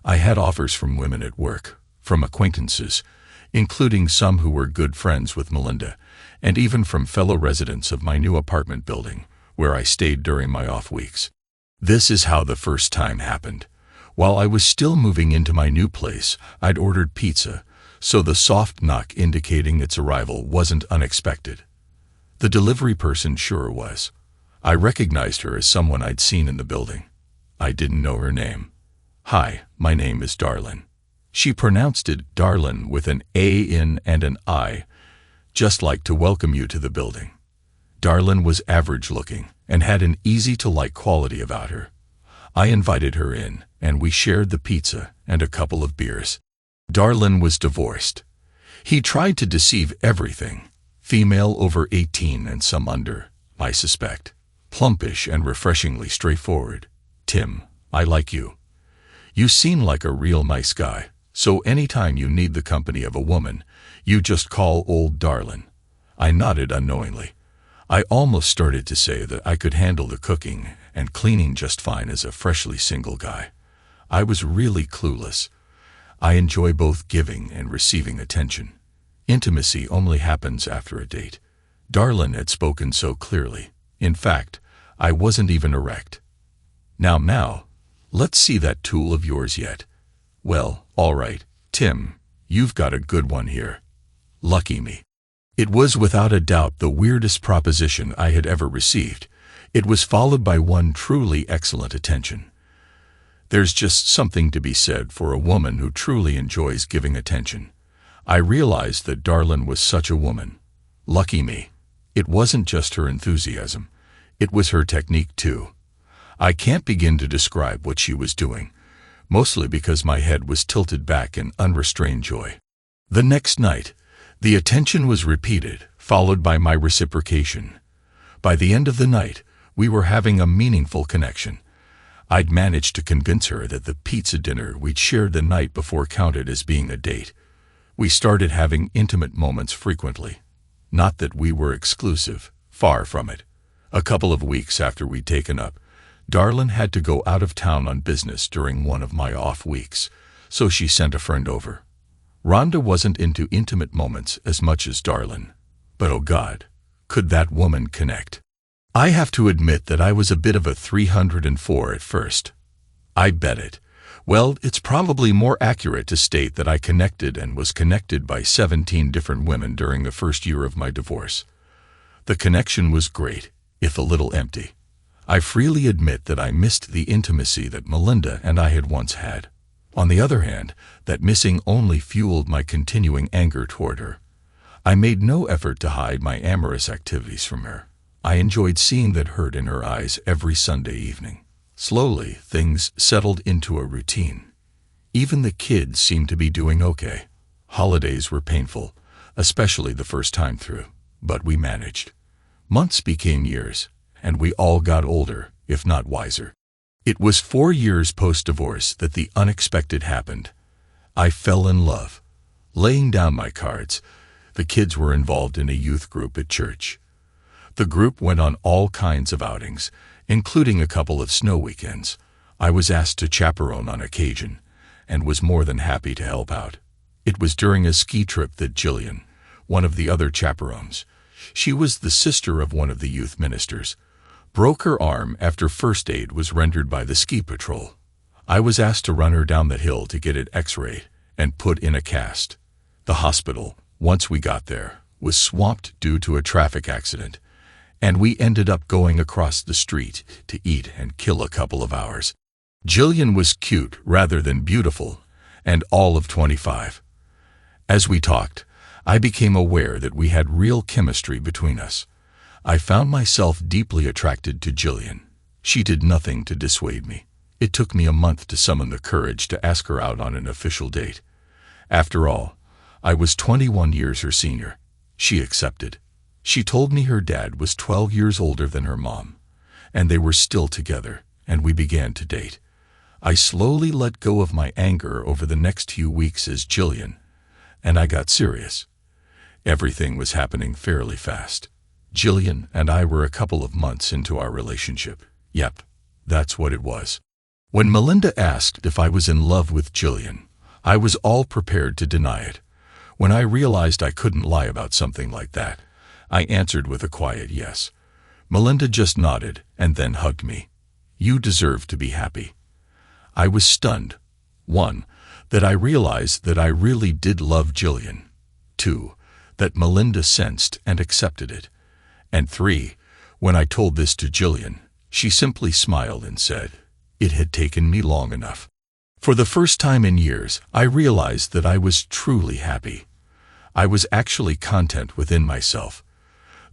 I had offers from women at work, from acquaintances, including some who were good friends with Melinda, and even from fellow residents of my new apartment building, where I stayed during my off weeks. This is how the first time happened. While I was still moving into my new place, I'd ordered pizza, so the soft knock indicating its arrival wasn't unexpected. The delivery person sure was. I recognized her as someone I'd seen in the building. I didn't know her name. "Hi, my name is Darlin." She pronounced it Darlin with an A in and an I, just like to welcome you to the building. Darlin was average looking and had an easy-to-like quality about her. I invited her in, and we shared the pizza and a couple of beers. Darlin was divorced. He tried to deceive everything. Female over 18 and some under, I suspect. Plumpish and refreshingly straightforward. Tim, I like you. You seem like a real nice guy, so anytime you need the company of a woman, you just call old Darlin. I nodded unknowingly. I almost started to say that I could handle the cooking and cleaning just fine as a freshly single guy. I was really clueless. I enjoy both giving and receiving attention. Intimacy only happens after a date. Darlin had spoken so clearly. In fact, I wasn't even erect. Now, let's see that tool of yours yet. Well, all right, Tim, you've got a good one here. Lucky me. It was without a doubt the weirdest proposition I had ever received. It was followed by one truly excellent attention. There's just something to be said for a woman who truly enjoys giving attention. I realized that Darlin was such a woman. Lucky me. It wasn't just her enthusiasm. It was her technique too. I can't begin to describe what she was doing, mostly because my head was tilted back in unrestrained joy. The next night, the attention was repeated, followed by my reciprocation. By the end of the night, we were having a meaningful connection. I'd managed to convince her that the pizza dinner we'd shared the night before counted as being a date. We started having intimate moments frequently. Not that we were exclusive, far from it. A couple of weeks after we'd taken up, Darlin had to go out of town on business during one of my off weeks, so she sent a friend over. Rhonda wasn't into intimate moments as much as Darlin, but oh God, could that woman connect? I have to admit that I was a bit of a 304 at first. I bet it. Well, it's probably more accurate to state that I connected and was connected by 17 different women during the first year of my divorce. The connection was great, if a little empty. I freely admit that I missed the intimacy that Melinda and I had once had. On the other hand, that missing only fueled my continuing anger toward her. I made no effort to hide my amorous activities from her. I enjoyed seeing that hurt in her eyes every Sunday evening. Slowly, things settled into a routine. Even the kids seemed to be doing okay. Holidays were painful, especially the first time through, but we managed. Months became years, and we all got older, if not wiser. It was 4 years post-divorce that the unexpected happened. I fell in love. Laying down my cards, the kids were involved in a youth group at church. The group went on all kinds of outings, including a couple of snow weekends. I was asked to chaperone on occasion, and was more than happy to help out. It was during a ski trip that Jillian, one of the other chaperones, she was the sister of one of the youth ministers, broke her arm after first aid was rendered by the ski patrol. I was asked to run her down the hill to get it x-rayed and put in a cast. The hospital, once we got there, was swamped due to a traffic accident, and we ended up going across the street to eat and kill a couple of hours. Jillian was cute rather than beautiful, and all of 25. As we talked, I became aware that we had real chemistry between us. I found myself deeply attracted to Jillian. She did nothing to dissuade me. It took me a month to summon the courage to ask her out on an official date. After all, I was 21 years her senior. She accepted. She told me her dad was 12 years older than her mom, and they were still together, and we began to date. I slowly let go of my anger over the next few weeks as Jillian, and I got serious. Everything was happening fairly fast. Jillian and I were a couple of months into our relationship. Yep, that's what it was. When Melinda asked if I was in love with Jillian, I was all prepared to deny it. When I realized I couldn't lie about something like that, I answered with a quiet yes. Melinda just nodded and then hugged me. You deserve to be happy. I was stunned. 1, that I realized that I really did love Jillian. 2, that Melinda sensed and accepted it. And 3, when I told this to Jillian, she simply smiled and said, it had taken me long enough. For the first time in years, I realized that I was truly happy. I was actually content within myself.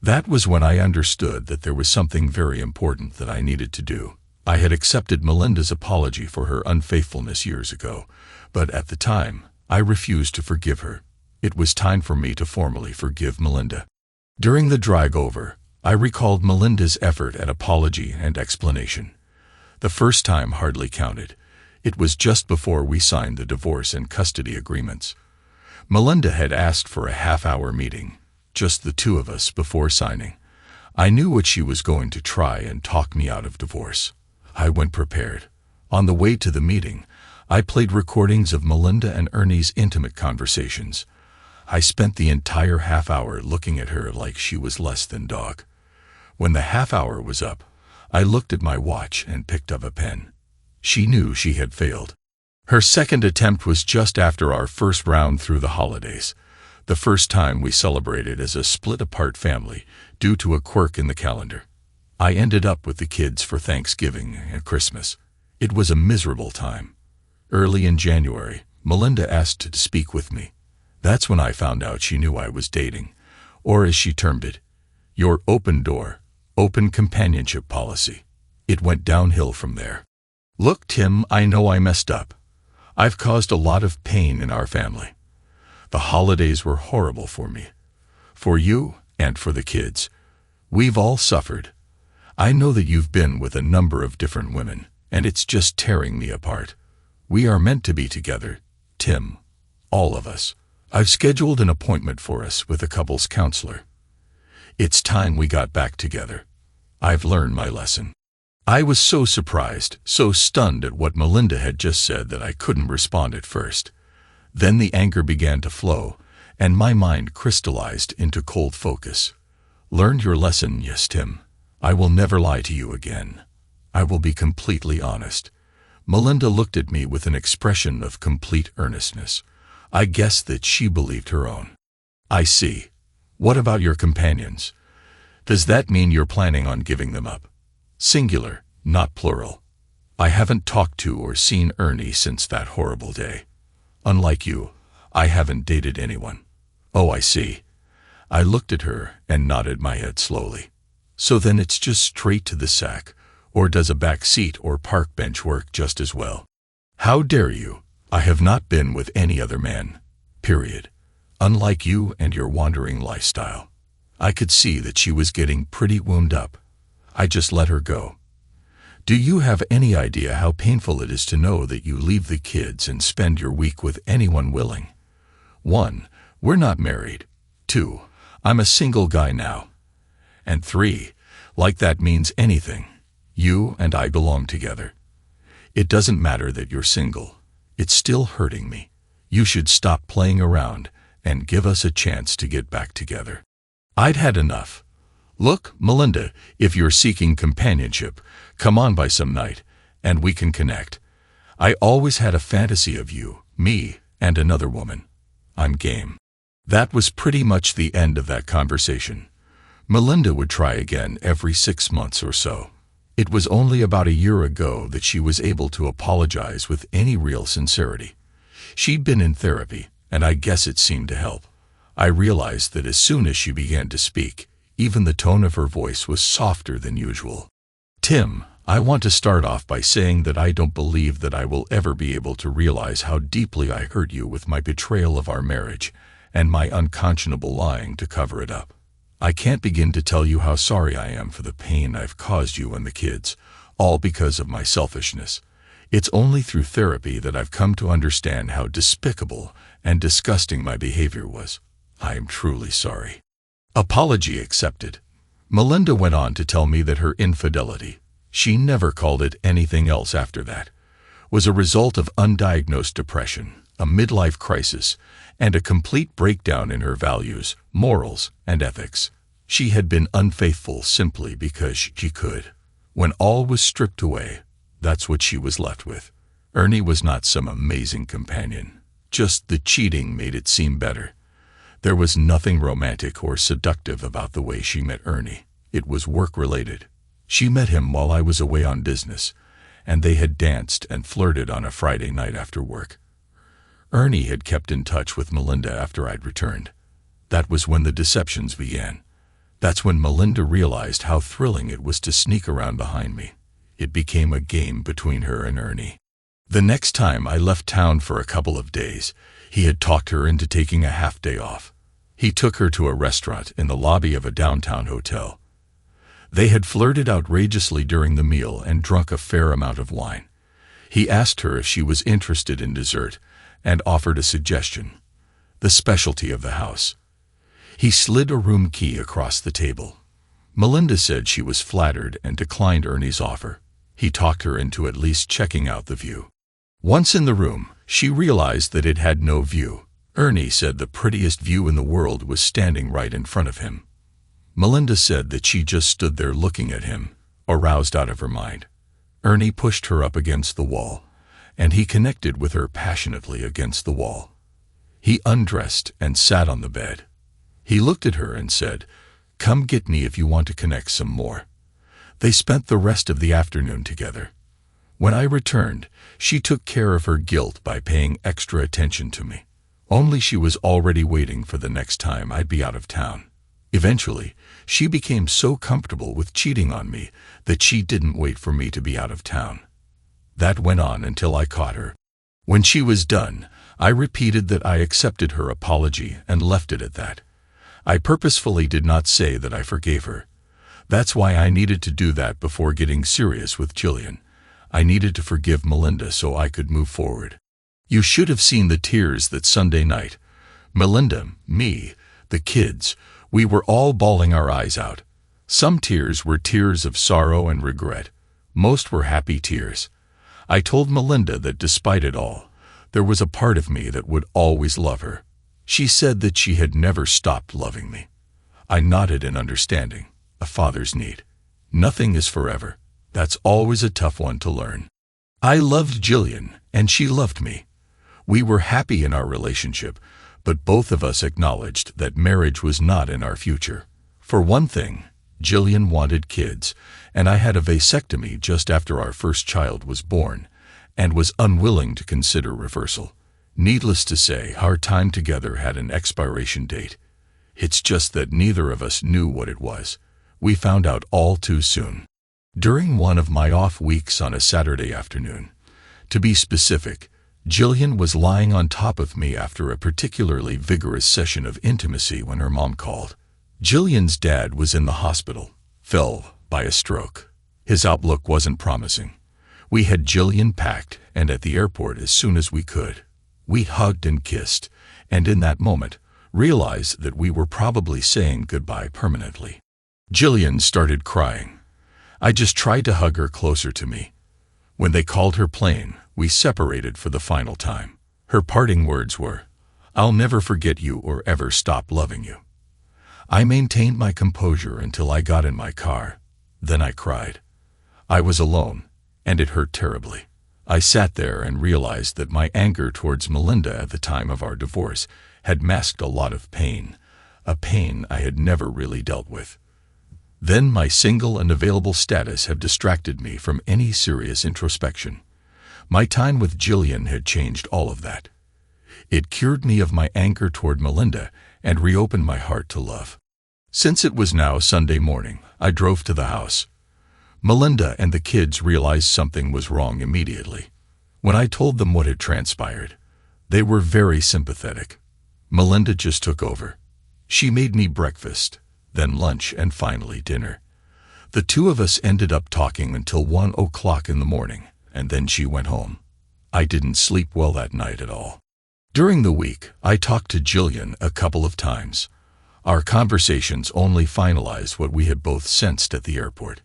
That was when I understood that there was something very important that I needed to do. I had accepted Melinda's apology for her unfaithfulness years ago, but at the time, I refused to forgive her. It was time for me to formally forgive Melinda. During the drive over, I recalled Melinda's effort at apology and explanation. The first time hardly counted. It was just before we signed the divorce and custody agreements. Melinda had asked for a half-hour meeting, just the two of us, before signing. I knew what she was going to try and talk me out of divorce. I went prepared. On the way to the meeting, I played recordings of Melinda and Ernie's intimate conversations. I spent the entire half hour looking at her like she was less than dog. When the half hour was up, I looked at my watch and picked up a pen. She knew she had failed. Her second attempt was just after our first round through the holidays, the first time we celebrated as a split-apart family due to a quirk in the calendar. I ended up with the kids for Thanksgiving and Christmas. It was a miserable time. Early in January, Melinda asked to speak with me. That's when I found out she knew I was dating, or as she termed it, your open door, open companionship policy. It went downhill from there. Look, Tim, I know I messed up. I've caused a lot of pain in our family. The holidays were horrible for me, for you, and for the kids. We've all suffered. I know that you've been with a number of different women, and it's just tearing me apart. We are meant to be together, Tim, all of us. I've scheduled an appointment for us with a couples counselor. It's time we got back together. I've learned my lesson. I was so surprised, so stunned at what Melinda had just said that I couldn't respond at first. Then the anger began to flow, and my mind crystallized into cold focus. Learned your lesson, yes, Tim. I will never lie to you again. I will be completely honest. Melinda looked at me with an expression of complete earnestness. I guessed that she believed her own. I see. What about your companions? Does that mean you're planning on giving them up? Singular, not plural. I haven't talked to or seen Ernie since that horrible day. Unlike you, I haven't dated anyone. Oh, I see. I looked at her and nodded my head slowly. So then it's just straight to the sack, or does a back seat or park bench work just as well? How dare you? I have not been with any other man. Period. Unlike you and your wandering lifestyle. I could see that she was getting pretty wound up. I just let her go. Do you have any idea how painful it is to know that you leave the kids and spend your week with anyone willing? 1. We're not married. 2. I'm a single guy now. And 3. Like that means anything. You and I belong together. It doesn't matter that you're single. It's still hurting me. You should stop playing around and give us a chance to get back together. I'd had enough. Look, Melinda, if you're seeking companionship, come on by some night, and we can connect. I always had a fantasy of you, me, and another woman. I'm game. That was pretty much the end of that conversation. Melinda would try again every 6 months or so. It was only about a year ago that she was able to apologize with any real sincerity. She'd been in therapy, and I guess it seemed to help. I realized that as soon as she began to speak, even the tone of her voice was softer than usual. Tim, I want to start off by saying that I don't believe that I will ever be able to realize how deeply I hurt you with my betrayal of our marriage and my unconscionable lying to cover it up. I can't begin to tell you how sorry I am for the pain I've caused you and the kids, all because of my selfishness. It's only through therapy that I've come to understand how despicable and disgusting my behavior was. I am truly sorry. Apology accepted. Melinda went on to tell me that her infidelity, she never called it anything else after that, was a result of undiagnosed depression, a midlife crisis, and a complete breakdown in her values, morals, and ethics. She had been unfaithful simply because she could. When all was stripped away, that's what she was left with. Ernie was not some amazing companion. Just the cheating made it seem better. There was nothing romantic or seductive about the way she met Ernie. It was work-related. She met him while I was away on business, and they had danced and flirted on a Friday night after work. Ernie had kept in touch with Melinda after I'd returned. That was when the deceptions began. That's when Melinda realized how thrilling it was to sneak around behind me. It became a game between her and Ernie. The next time I left town for a couple of days, he had talked her into taking a half-day off. He took her to a restaurant in the lobby of a downtown hotel. They had flirted outrageously during the meal and drunk a fair amount of wine. He asked her if she was interested in dessert and offered a suggestion: the specialty of the house. He slid a room key across the table. Melinda said she was flattered and declined Ernie's offer. He talked her into at least checking out the view. Once in the room, she realized that it had no view. Ernie said the prettiest view in the world was standing right in front of him. Melinda said that she just stood there looking at him, aroused out of her mind. Ernie pushed her up against the wall, and he connected with her passionately against the wall. He undressed and sat on the bed. He looked at her and said, "Come get me if you want to connect some more." They spent the rest of the afternoon together. When I returned, she took care of her guilt by paying extra attention to me. Only she was already waiting for the next time I'd be out of town. Eventually, she became so comfortable with cheating on me that she didn't wait for me to be out of town. That went on until I caught her. When she was done, I repeated that I accepted her apology and left it at that. I purposefully did not say that I forgave her. That's why I needed to do that before getting serious with Jillian. I needed to forgive Melinda so I could move forward. You should have seen the tears that Sunday night. Melinda, me, the kids, we were all bawling our eyes out. Some tears were tears of sorrow and regret. Most were happy tears. I told Melinda that despite it all, there was a part of me that would always love her. She said that she had never stopped loving me. I nodded in understanding. A father's need. Nothing is forever. That's always a tough one to learn. I loved Jillian, and she loved me. We were happy in our relationship, but both of us acknowledged that marriage was not in our future. For one thing, Jillian wanted kids, and I had a vasectomy just after our first child was born, and was unwilling to consider reversal. Needless to say, our time together had an expiration date. It's just that neither of us knew what it was. We found out all too soon. During one of my off weeks on a Saturday afternoon, to be specific, Jillian was lying on top of me after a particularly vigorous session of intimacy when her mom called. Jillian's dad was in the hospital, fell by a stroke. His outlook wasn't promising. We had Jillian packed and at the airport as soon as we could. We hugged and kissed, and in that moment, realized that we were probably saying goodbye permanently. Jillian started crying. I just tried to hug her closer to me. When they called her plane, we separated for the final time. Her parting words were, "I'll never forget you or ever stop loving you." I maintained my composure until I got in my car. Then I cried. I was alone, and it hurt terribly. I sat there and realized that my anger towards Melinda at the time of our divorce had masked a lot of pain, a pain I had never really dealt with. Then my single and available status had distracted me from any serious introspection. My time with Jillian had changed all of that. It cured me of my anger toward Melinda and reopened my heart to love. Since it was now Sunday morning, I drove to the house. Melinda and the kids realized something was wrong immediately. When I told them what had transpired, they were very sympathetic. Melinda just took over. She made me breakfast, then lunch, and finally dinner. The two of us ended up talking until 1 o'clock in the morning, and then she went home. I didn't sleep well that night at all. During the week, I talked to Jillian a couple of times. Our conversations only finalized what we had both sensed at the airport.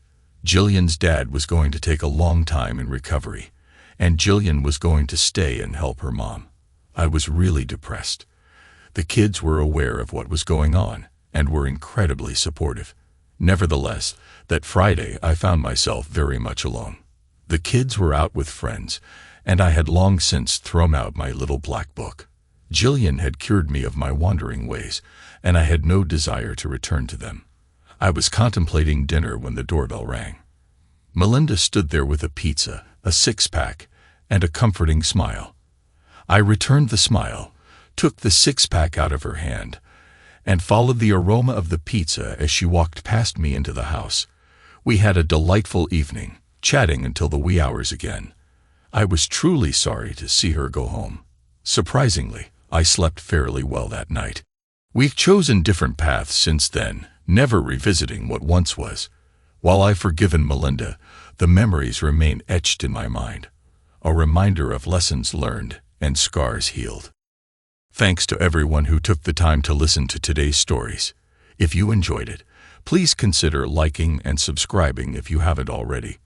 Jillian's dad was going to take a long time in recovery, and Jillian was going to stay and help her mom. I was really depressed. The kids were aware of what was going on and were incredibly supportive. Nevertheless, that Friday I found myself very much alone. The kids were out with friends, and I had long since thrown out my little black book. Jillian had cured me of my wandering ways, and I had no desire to return to them. I was contemplating dinner when the doorbell rang. Melinda stood there with a pizza, a six-pack, and a comforting smile. I returned the smile, took the six-pack out of her hand, and followed the aroma of the pizza as she walked past me into the house. We had a delightful evening, chatting until the wee hours again. I was truly sorry to see her go home. Surprisingly, I slept fairly well that night. We've chosen different paths since then, never revisiting what once was. While I've forgiven Melinda, the memories remain etched in my mind, a reminder of lessons learned and scars healed. Thanks to everyone who took the time to listen to today's stories. If you enjoyed it, please consider liking and subscribing if you haven't already.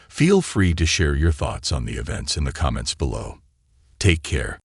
Feel free to share your thoughts on the events in the comments below. Take care.